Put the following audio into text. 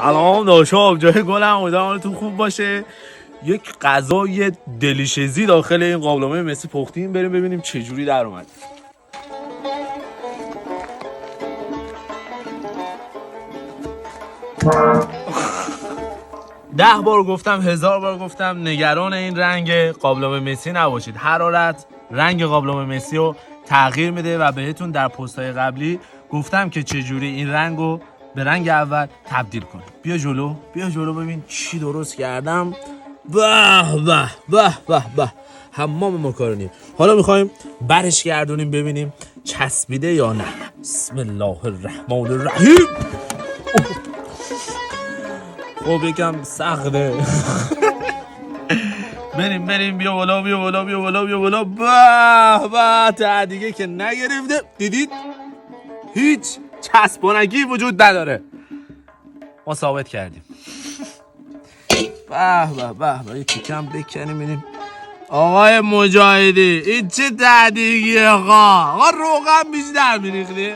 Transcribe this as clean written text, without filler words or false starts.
سلام داشاب، جای گلم، امیدوارم حالتون خوب باشه. یک غذای دلیشزی داخل این قابلمه مسی پختیم، بریم ببینیم چه جوری در اومد. 10 بار گفتم، 1000 بار گفتم، نگران این رنگ قابلمه مسی نباشید. حرارت رنگ قابلمه مسی رو تغییر میده و بهتون در پست‌های قبلی گفتم که چجوری این رنگو به رنگ اول تبدیل کنید. بیا جلو ببین چی درست کردم. به به به به به، حمام ماکارونی. حالا میخوایم برش گردونیم ببینیم چسبیده یا نه. بسم الله الرحمن الرحیم. خب یکم سخته. بریم بیا بالا. به تا دیگه که نگرفته. دیدید هیچ چسبانگی وجود نداره، ما ثابت کردیم. به یکم بکنیم ببینیم. آقای مجاهدی این چه تعدیگیه؟ آقا روغن بیشتر میریختی.